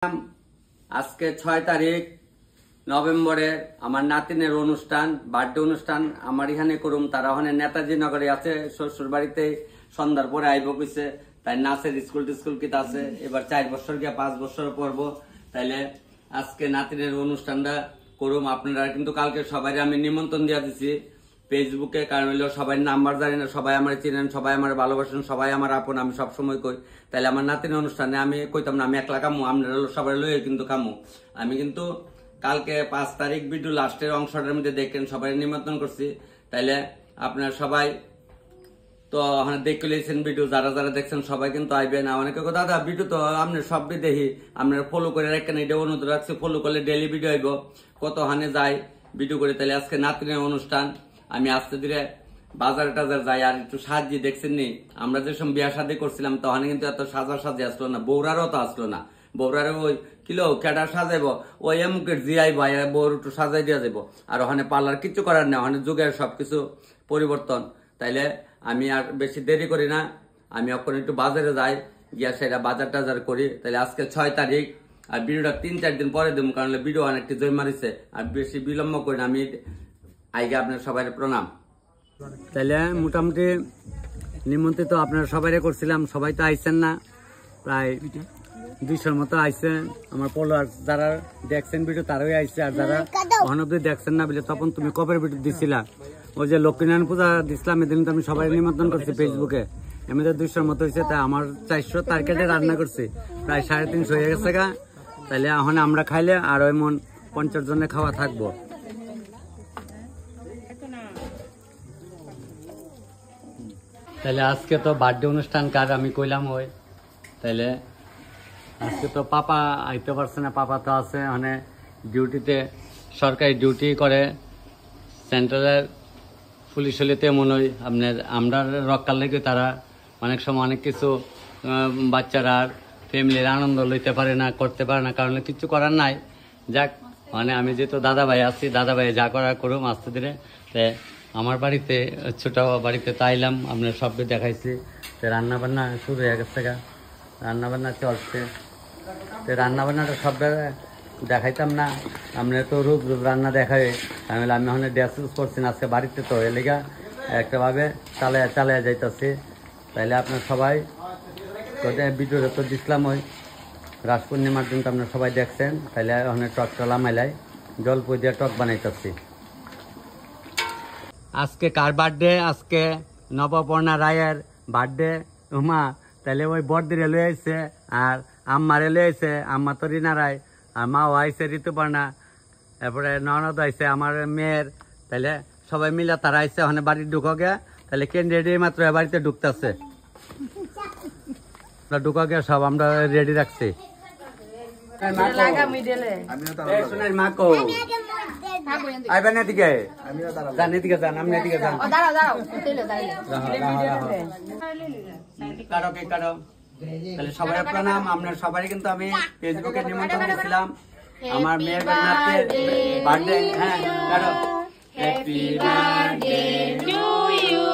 আজকে 6 তারিখ নভেম্বরে আমার নাতিনের অনুষ্ঠান, বার্থডে অনুষ্ঠান আমার এখানে করুম। তারা ওখানে নেতাজি নগরে আছে, শ্বশুর বাড়িতে সন্ধ্যার পরে আইব কইছে। তাই নাচের স্কুল কিতা আছে, এবার 4 বছর গিয়া 5 বছর পড়বো। তাইলে আজকে নাতিনের অনুষ্ঠানটা করুম। আপনারা কিন্তু কালকে সবাই আমি নিমন্ত্রণ দিয়া দিছি ফেসবুকে, কারণ হইলো সবাই নাম্বার জানি না, সবাই আমার চিনেন, সবাই আমার ভালোবাসেন, সবাই আমার আপন, আমি সবসময় কই। তাইলে আমার নাতিনের অনুষ্ঠানে আমি কইতাম না আমি একলা কামু, আপনারা সবাই লইয়ে কিন্তু কামু। আমি কিন্তু কালকে 5 তারিখ ভিডিও লাস্টের অংশটার মধ্যে দেখেন সবাই নিমন্ত্রণ করছি। তাইলে আপনারা সবাই তো দেখে লেছেন ভিডিও, যারা যারা দেখছেন সবাই কিন্তু আইবেন। অনেকে দাদা ভিডিও তো আপনার সবই দেখি, আপনারা ফলো করে রাখেন, এটা অনুরোধ রাখছি। ফলো করলে ডেইলি ভিডিও আইব, কত হানে যায় ভিডিও করে। তাহলে আজকে নাতিনের অনুষ্ঠান, আমি আস্তে ধীরে বাজার টাজার যাই আর একটু সাহায্য। দেখছেন নি আমরা যেসব বিয়া শাদী করছিলাম তখন কিন্তু এত সাজি আসলো না, বৌরারও তো আসলো না। বৌরারে ওই কিলো কেডা সাজাইব, ওই এমুকের জিয়াই ভাই বউর একটু সাজাই দিয়া যাবো। আর ওখানে পার্লার কিছু করার নেই, ওখানে যুগের সবকিছু পরিবর্তন। তাইলে আমি আর বেশি দেরি করি না, আমি এখন একটু বাজারে যাই, গিয়া সেটা বাজার টাজার করি। তাহলে আজকে 6 তারিখ, আর ভিডিওটা 3-4 দিন পরে দেবো, কারণ ভিডিও অনেকটি জয় মারিছে। আর বেশি বিলম্ব করি না, আমি আইগে আপনার সবাই প্রণাম। তাইলে মোটামুটি নিমন্ত্রিত আপনারা সবাই করছিলাম, সবাই তো আইসেন না, প্রায় 200-র মতো আইসে। আমার ফলোয়ার যারা দেখছেন ভিডিও তারাই আইসে, আর যারা অনব্দি দেখছেন না বলে তখন তুমি কবের ভিডিও দিছিলা, ওই যে লক্ষ্মীনারায়ণ পূজা দিছিলাম, এদিন তো আমি সবাই নিমন্ত্রণ করছি ফেসবুকে। এমনিতে 200-র মতো হয়েছে, তাই আমার 400 টার্গেটে রান্না করছি, প্রায় 350 হয়ে গেছে গা। তাইলে এখন আমরা খাইলে আর ওই মন 50 জনের খাওয়া থাকবো। তাহলে আজকে তো বার্থডে অনুষ্ঠান কার আমি কইলাম ওই। তাইলে আজকে তো পাপা আইতে পারছে না, পাপা তো আছে মানে ডিউটিতে, সরকারি ডিউটি করে সেন্ট্রালের পুলিশ হলিতে মনে হয় আপনার। আমরা রক্ষার লেগে তারা অনেক সময় অনেক কিছু বাচ্চারা ফ্যামিলির আনন্দ লইতে পারে না, করতে পারে না, কারণ কিছু করার নাই। যাক মানে আমি যেহেতু দাদা ভাই আছি, দাদা ভাই যা করার করুম আস্তে ধীরে। আমার বাড়িতে ছোট বাড়িতে তাইলাম, আপনার সবকে দেখাইছি। রান্না বান্না শুরু হয়ে গেছে গা, রান্না বান্না চলছে। তো রান্না বান্নাটা সব দেখাইতাম না, আপনার তো রোজ রোজ রান্না দেখাবে। আমি ওখানে ড্রেস ইউজ করছি না আজকে বাড়িতে, তো এলাকা একটাভাবে চালাইয়া যাইতেছি। তাইলে আপনার সবাই ভিডিওটা তো দিছিলাম ওই রাস পূর্ণিমার দিন, তো আপনার সবাই দেখছেন। তাইলে ওখানে টক টলা মেলাই জলপ দিয়ে টক বানাইতেছি। আজকে কার বার্থডে? আজকে নবপর্ণা রায়ের বার্থডে। মা তাহলে ওই বড়দিরে লয়ে আইছে, আর আম্মারে লয়ে আইছে, আম্মা তো রিনা রায়, আর মাও আইছে ঋতুপর্ণা, এরপরে ননদ আইছে আমার মেয়ের। তাহলে সবাই মিলে তারা আইছে ওখানে বাড়ি ঢুকো গে। তাহলে কেন রেডি মাত্র বাড়িতে ঢুকতেছে, ঢুকো গে সব আমরা রেডি রাখছি। আইবেন এদিকে, যান এদিকে যান, আপনি এদিকে যান। কারো কে কারো। তাহলে সবাই প্রণাম। আপনার সবাই কিন্তু আমি ফেসবুকে নিমন্ত্রণ দিয়েছিলাম আমার মেয়ের বার্থডে। হ্যাঁ কারো happy birthday to you,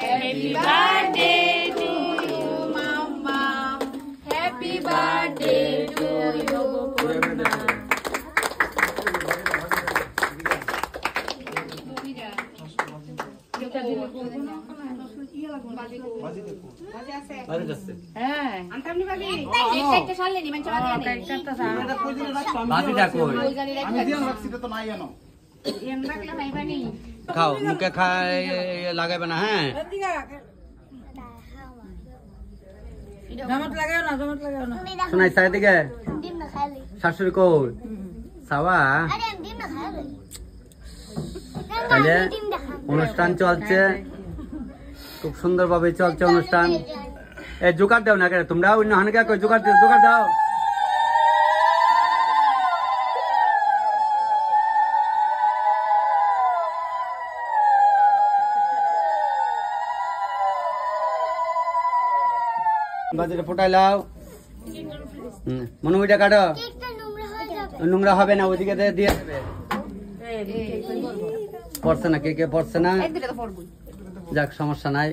happy birthday to you mamma, happy birthday to you. খাও মুখে খাই লাগাইবে না। হ্যাঁ শোনাই চারিদিকে শাশুড়ি কই সাবা। তাহলে অনুষ্ঠান চলছে, খুব সুন্দর ভাবে চলছে অনুষ্ঠান। এই জোগাড় দাও না কেন তোমরা, অন্য হানকে কই জোগাড় দাও। বাজারে ফুটাইলাও, মনুমিটা কাটো, নোংরা হবে না, ওইদিকে দিয়ে দেবে। পড়ছে না, কে পড়ছে না, যাক সমস্যা নাই।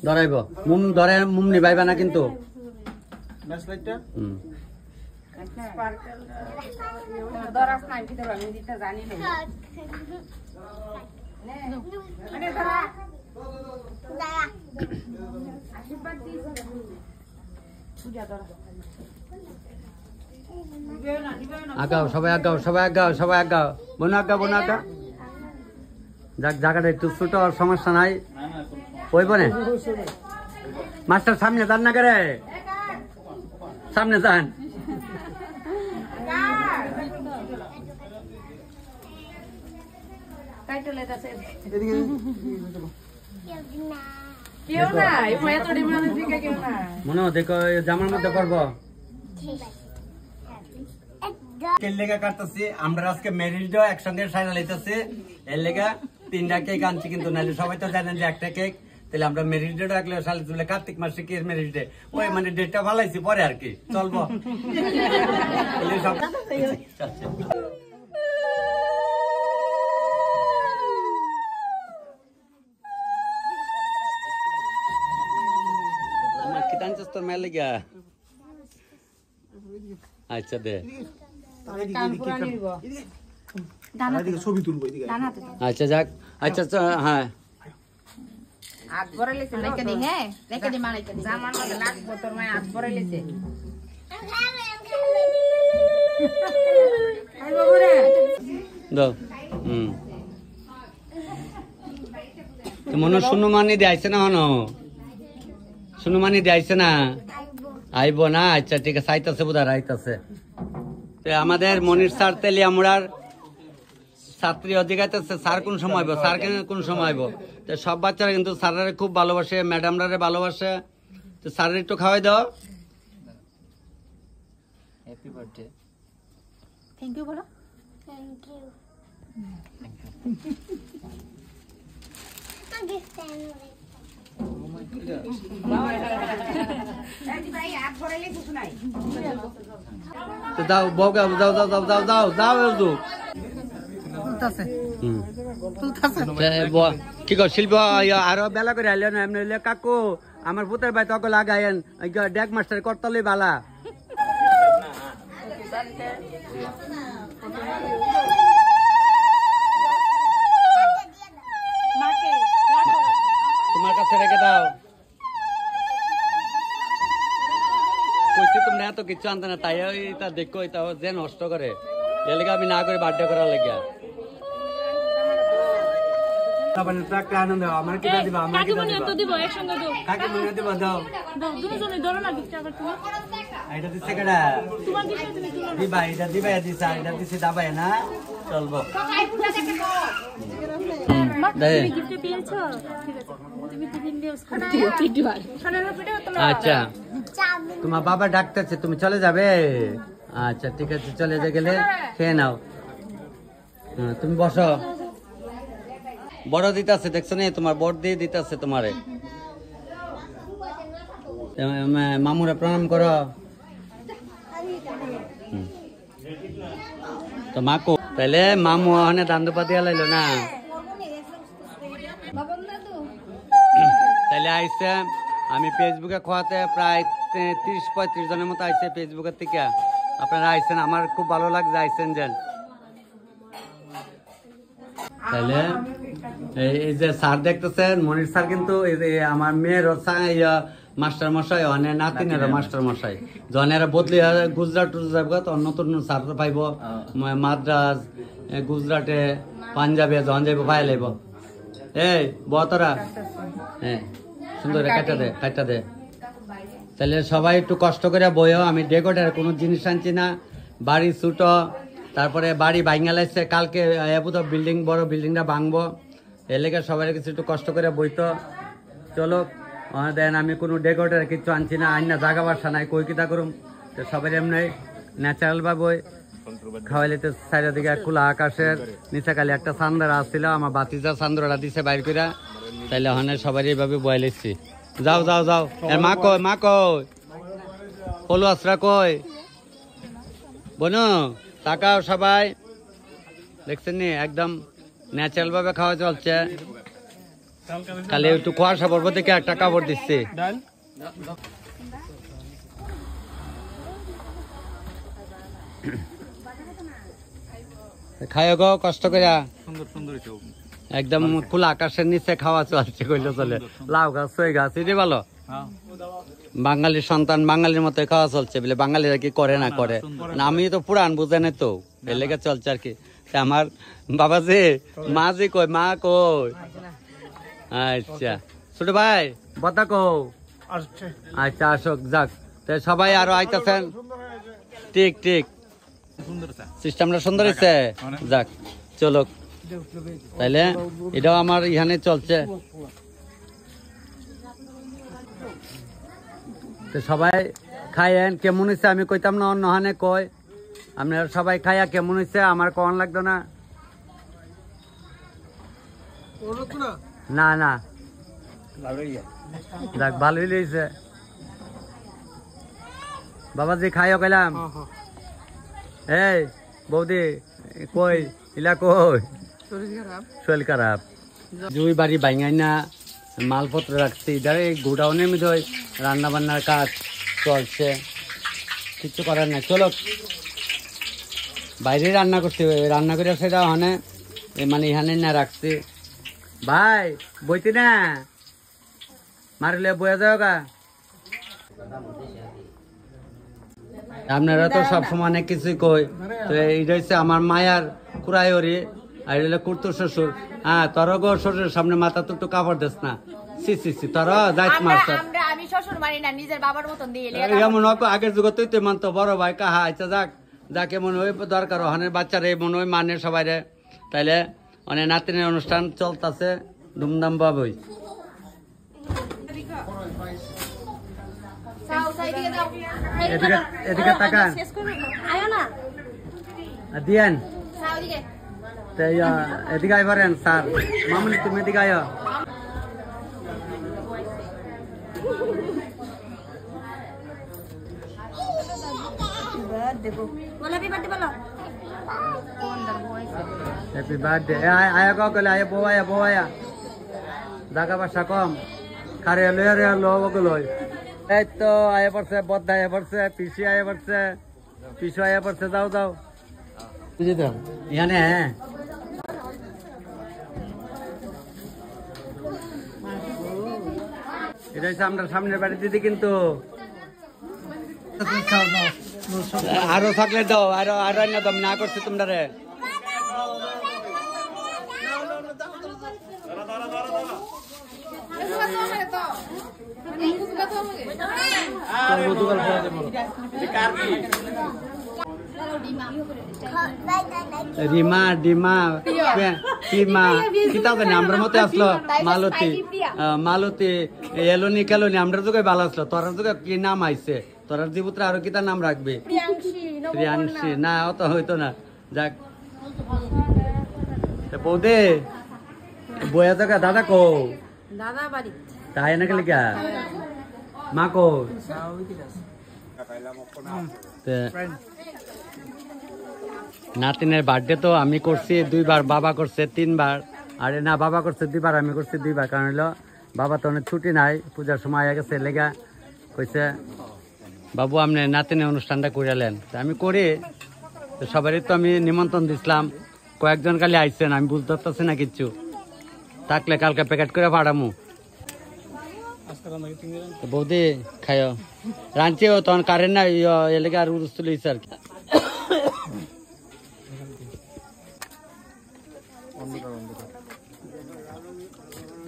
ধরাইব মুম ধরে মুম নিবাইবা না কিন্তু। ম্যাচ লাইটটা দরাস নাই ভিতরে আমি দিতে জানি না মানে ধরা আশীর্বাদ দিস পূজা ধরা আগাও সবাই আগাও সবাই আগাও সবাই আগাও বোন আগাও বোন আগাও যাক জায়গাটা একটু ছোট সমস্যা নাই ওই বনে মাস্টার সামনে যান না করে সামনে যান মনে দেখো জামার মধ্যে করবো কেক লেগা কাটতেছি আমরা আজকে ম্যারেজ ডে একসঙ্গে সাইনা লইতেছি এর লেগা 3টা কেক আনছি কিন্তু নাহলে সবাই তো জানেন যে একটা কেক তাহলে আমরা ম্যারেজ ডে রাখলে সালে তুলে কার্তিক মাসে কি ম্যারেজ ডে ওই মানে ডেটটা ভালাইছি পরে আর কি চলবো আমার কি টানছিস তোর মেয়ে লেগা আচ্ছা দে ছবি তুলবো আচ্ছা যাক আচ্ছা হ্যাঁ হাত ভরে লেছে রেখে দি হ্যাঁ রেখে দি মানে জামার মধ্যে লাগবো তোর মায় হাত ভরে লেছে আই বাবু রে দাও মনে শুনুমানি দিয়েছে না হন শুনুমানি দিয়েছে না আইব না আচ্ছা ঠিক আছে আইতাছে বোধ আইতাছে আমাদের মনির স্যার তেলি আমরার ছাত্রী অধিকাইতেছে স্যার কোন সময় আইব স্যার কোন সময় আইব তো সব বাচ্চারা কিন্তু স্যাররে খুব ভালোবাসে ম্যাডামরারে ভালোবাসে তো স্যারের একটু খাওয়াই দাও হ্যাপি বার্থডে থ্যাংক ইউ বলো থ্যাংক ইউ দাও বউকে দাও দাও দাও দাও দাও দাও একটু কি কর শিল্প আরো বেলা করে আইলেন এমনি হইলে কাকু আমার পুতের ভাই তক লাগাইন ডেক মাস্টার করতলে বালা তোমার কাছে রেখে দাও কইছি তোমরা এত কিছু আনতে না তাই এটা দেখো এটা যে নষ্ট করে এলাকা আমি না করে বার্থডে করার লাগিয়া আনন্দ আমার কি দিবা আমার কি দিবা কাকে মনে দিবা দাও এটা দিচ্ছে কেডা দিবা এটা দিবা দিছা এটা দিছে দাবাই না চলবো আচ্ছা তোমার বাবা ডাকতেছে তুমি চলে যাবে আচ্ছা ঠিক আছে চলে গেলে খেয়ে নাও তুমি বসো বড় দিতেছে দেখছো না তোমার বড় দিয়ে দিতেছে তোমারে মামুরা প্রণাম করো তো মাকো তাহলে মামু ওখানে দান দুপা দিয়া লাইলো না তাহলে আইসে আমি ফেসবুকে খোয়াতে প্রায় 30-35 জনের মতো আইসে ফেসবুকের থেকে আপনারা আইসেন আমার খুব ভালো লাগছে আইসেন যেন তাহলে এই যে স্যার দেখতেছেন মনির স্যার কিন্তু আমার মেয়ের মাস্টার মশাই অনেক নাতিনেরও মাস্টার মশাই জনেরা বদলি গুজরাট টুজরাট নতুন স্যার পাইব মাদ্রাস গুজরাটে পাঞ্জাবে জন যাইব পাই লাইব এই বতরা হ্যাঁ সুন্দর কাটা দে তাহলে সবাই একটু কষ্ট করে বইও আমি ডেকোটার কোনো জিনিস আনছি না বাড়ি ছুটো তারপরে বাড়ি ভাঙা লাগছে কালকে বিল্ডিং বড় বিল্ডিংটা ভাঙবো এর লেগে সবাই কিছু একটু কষ্ট করে বইতো চলো দেন আমি কোনো ডেকোরেটার কিছু আনছি না আইন না জাগা বাসা নাই কই কিতা করুম তো সবাই এমনি ন্যাচারাল ভাবে খাওয়াইলে তো চারিদিকে খোলা আকাশের নিচে খালি একটা চান্দরা আসছিল আমার বাতিজা চান্দরা দিছে বাইর করে তাইলে ওখানে সবাই এইভাবে বয়ে লিখছি যাও যাও যাও মা কই পলু আসরা কই বনু তাকাও সবাই দেখছেন নি একদম ন্যাচারাল ভাবে খাওয়া চলছে খালি একটু কুয়াশা পর্ব থেকে একটা কাপড় দিচ্ছে খায় গো কষ্ট করে সুন্দর সুন্দর একদম খোলা আকাশের নিচে খাওয়া চলছে কইলে চলে লাউ গাছ সই গাছ এটি ভালো বাঙালির সন্তান বাঙালির মতো খাওয়া চলছে বলে বাঙালিরা কি করে না করে না আমি তো পুরান বুঝে না তো এর লেগে চলছে আর কি আমার বাবা যে মা যে কই মা কই আচ্ছা ছোট ভাই বতা কো আচ্ছা আসক যাক তো সবাই আরো আইতাছেন ঠিক ঠিক সিস্টেমটা সুন্দর হয়েছে যাক চলো তাইলে এটাও আমার এখানে চলছে তো সবাই খাইয়েন কেমন হয়েছে আমি কইতাম না অন্য হানে কয় আপনারা সবাই খাইয়া কেমন হয়েছে আমার কন লাগতো না না না যাক ভালোই লেগেছে বাবাজি খাইও কইলাম এই বৌদি কই ইলা কই শরীর খারাপ জুই বাড়ি বাইঙাই না মালপত্র রাখছি ইধার এই গোডাউনের মধ্যে রান্না বান্নার কাজ চলছে কিছু করার নাই চলো বাইরে রান্না করতে রান্না করে সেটা ওখানে মানে এখানে না রাখছি ভাই বইতে না মারলে বয়ে যাও গা আপনারা তো সবসময় অনেক কিছুই কই তো এইটা হচ্ছে আমার মায়ার কুড়াইরি আর এটা কুর্তো শ্বশুর হ্যাঁ তোর গো শ্বশুরের সামনে মাথা তো একটু কাপড় দিস না সি সি সি তোর যাইত মারত আমি শ্বশুর মানি না নিজের বাবার মতন দিয়ে এমন আগের যুগ তুই তো মানতো বড় ভাই কাহা আচ্ছা যাক যাকে মনে হয় দরকার ওখানের বাচ্চারে মনে হয় মানে সবাই রে তাইলে অনেক নাতিনের অনুষ্ঠান চলতেছে ধুমধাম ভাবেই এদিকে তাকান দিয়েন এদিকে আই পারেন স্যার মামুনি তুমি এদিকে আয় হ্যাপি বার্থডে আয়া কলে আয়া বউ আয়া জাগা বাসা কম খারে লইয়া রে লো লই এই তো আয়া পড়ছে বদ্দা আয়া পড়ছে পিসি আয়া পড়ছে পিসু আয়া পড়ছে যাও যাও বুঝি তো এখানে হ্যাঁ এটা হচ্ছে আমরা সামনের বাড়ি দিদি কিন্তু আরো চকলেট দাও আরো আরো দাম না করছে তোমরা রে রিমা ডিমা পিমা কিতাব আমরার মতে আসলো মালতী মালতী এলোনি কেলোনি আমরা যোগে ভালো আসলো তোর যোগে কি নাম আইছে তোর জীবুত্র আরো কিতা নাম রাখবে প্রিয়াংশী না অত হইতো না যাক বৌদে বইয়া জায়গা দাদা কো দাদা বাড়ি তাই না কেলে কা মা কো নাতিনের বার্থডে তো আমি করছি 2 বার বাবা করছে 3 বার আরে না বাবা করছে 2 বার আমি করছি 2 বার কারণ হলো বাবা তো অনেক ছুটি নাই পূজার সময় আগে গেছে লেগা কইছে বাবু আপনি নাতিনের অনুষ্ঠানটা করিলেন আমি করি সবারই তো আমি নিমন্ত্রণ দিছিলাম কয়েকজন খালি আইছেন আমি বুঝতে পারতেছি না কিচ্ছু থাকলে কালকে প্যাকেট করে পাঠামু বৌদি খায় রাঁচিও তখন কারেন্ট না এলাকা আর উড়ুস্তুল হয়েছে আর কি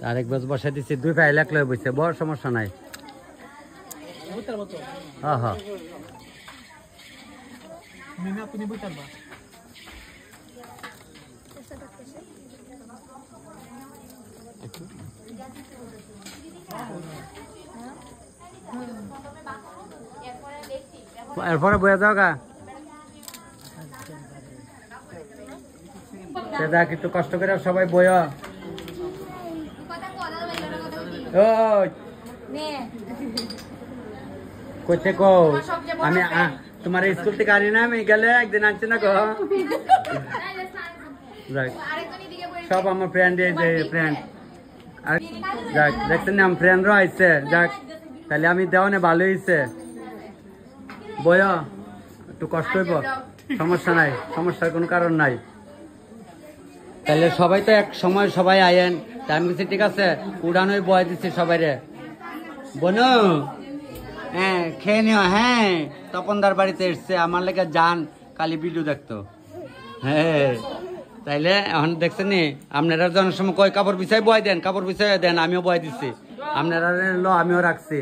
আরেক বছর বসাই দিচ্ছি 2 ভাই এক লয়ে বসে বড় সমস্যা নাই হ্যাঁ হ্যাঁ এরপরে বয়ে যাও গা দেখ একটু কষ্ট করে সবাই বয় কইতে কো আমি তোমার স্কুল থেকে আনি না আমি গেলে একদিন আনছি না গো সব আমার ফ্রেন্ড ফ্রেন্ড আর যাক দেখছেন আমার ফ্রেন্ডরা আইছে যাক তাহলে আমি দেওয়া ভালো হয়েছে বয় একটু কষ্ট হইব সমস্যা নাই, সমস্যার কোনো কারণ নাই। তাহলে সবাই তো এক সময় সবাই আয়েন, টাইম গেছে, ঠিক আছে, উড়ানোই বয় দিচ্ছি সবাই রে। বোনো হ্যাঁ খেয়ে নিও। হ্যাঁ তপনদার বাড়িতে এসছে, আমার লেগে যান কালি ভিডিও দেখতো। হ্যাঁ তাইলে এখন দেখছেন নি, আপনারা যখন সময় কয় কাপড় বিছাই বয় দেন, কাপড় বিছাই দেন, আমিও বয় দিচ্ছি। আপনারা লো আমিও রাখছি,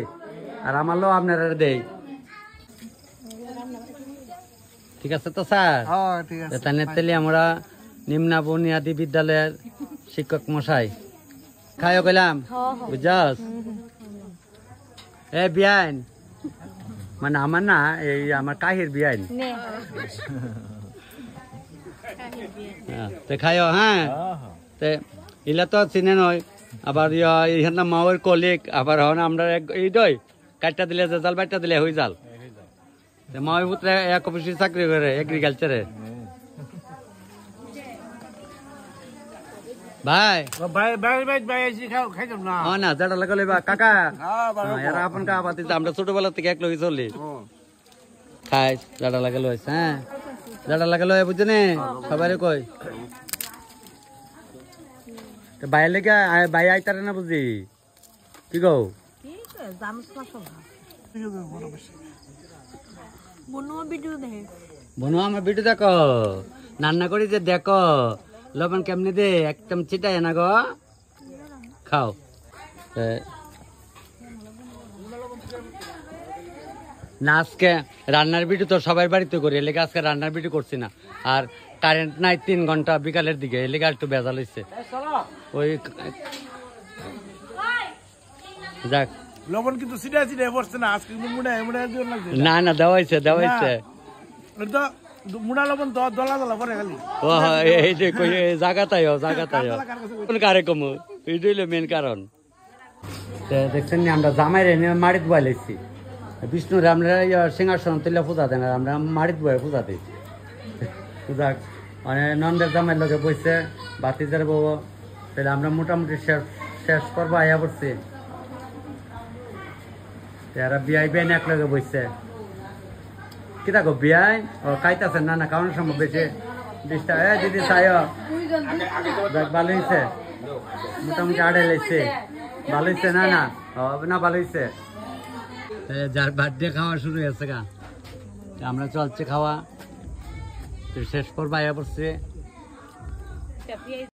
আর আমার লো আপনারা দেই। ঠিক আছে তো স্যার? তাহলে আমরা নিম্ন বুনিয়াদী বিদ্যালয়ের শিক্ষক মশাই খাইও গেলাম, বুঝছস? এ বিয়াইন মানে আমার না, এই আমার কাহির বিয়াইন খাইও। হ্যাঁ ইলা তো চিনে নয়, আবার ইহার মাওয়ের কলিক, আবার হন আমরা এই দই কাটটা দিলে জাল, বাটটা দিলে হয়ে জাল। মাওয়ের পুত্রে এক অফিসে চাকরি করে এগ্রিকালচারে। ভাই না যেটা লাগালে কাকা এরা আপন কা পাতি, আমরা ছোটবেলা থেকে এক লগে চলি খাই, যেটা লাগালো। হ্যাঁ যেটা লাগালো বুঝছো নে, সবাই কই বাইরে লেগে বাই আইতারে না, বুঝি কি গো? বনু আমার ভিডিও দেখো, রান্না করি যে দেখো, লবণ কেমনে দে একদম ছিটাই না গো, খাও। না আজকে রান্নার ভিডিও তো সবাই বাড়িতে করি, এলাকা আজকে রান্নার ভিডিও করছি না। আর কারেন্ট নাই 3 ঘন্টা বিকালের দিকে, এলাকা একটু বেজাল হয়েছে। ওই যাক লবণ কিন্তু সিটা সিটা পড়ছে না আজকে, না না দেওয়া হয়েছে, দেওয়া হয়েছে। মুড়া লবণ দলা দলা পরে খালি। ও এই যে জায়গা তাই কারে কমু, এইটাই হলো মেন কারণ। দেখছেন নি আমরা জামাই রে মাড়িত বয় লেছি, বিষ্ণুরে আমরা সিংহাসন তুলে পূজা দেন, আমরা মাড়িত বয়ে পূজা দিই। পূজা মানে নন্দের জামাইয়ের লোকে বসছে, বাতিজার বউ, তাহলে আমরা মোটামুটি শেষ করবো আয়া পড়ছি। এরা বিয়াই বেন এক লগে বসছে, কি দেখো বিয়াই ও খাইতেছেন না, না খাওয়ানোর সময় বেশি ডিস্টার্ব। এ দিদি চাই ভালো হয়েছে, মোটামুটি আড়াই লাগছে, ভালো হয়েছে না? না না ভালো হয়েছে। যার বার্থডে খাওয়া শুরু হয়েছে গা, আমরা চলছে খাওয়া, শেষ পর বাইরে পড়ছে।